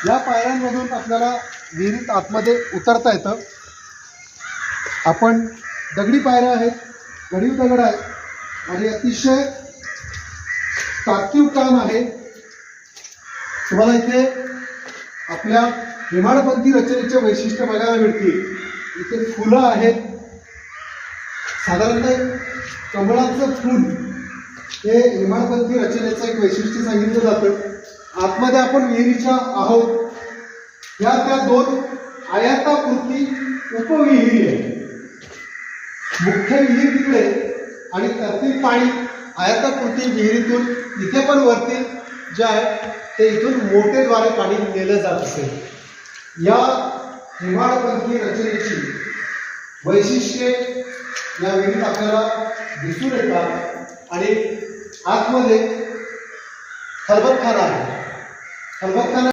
या पायऱ्यांमधून आपल्याला विहिरीत आतमध्ये उतरता येतं। आपण दगडी पायऱ्या आहेत, गडीव दगड आहे आणि अतिशय ताकदीव काम आहे। तुम्हाला इथे आपल्या हेमाडपंथी रचनेचे वैशिष्ट्य बघायला मिळतील। इथे फुलं आहेत, साधारणतः कमळाचं फूल हे हेमाडपंथी रचनेचं एक वैशिष्ट्य सांगितलं जातं। आतमध्ये आपण विहिरीच्या आहोत, या त्या दोन आयताकृती उपविहिरी आहेत। मुख्य विहीर तिकडे आणि त्यातील पाणी आयताकृती विहिरीतून इथे पण वरती जे आहे ते इथून मोटेद्वारे पाणी नेलं जात असेल। या हेमाडपंथी रचनेची वैशिष्ट्ये या विहिरीत आपल्याला दिसून येतात आणि आतमध्ये खलबतखाना आहे। खलबतखाना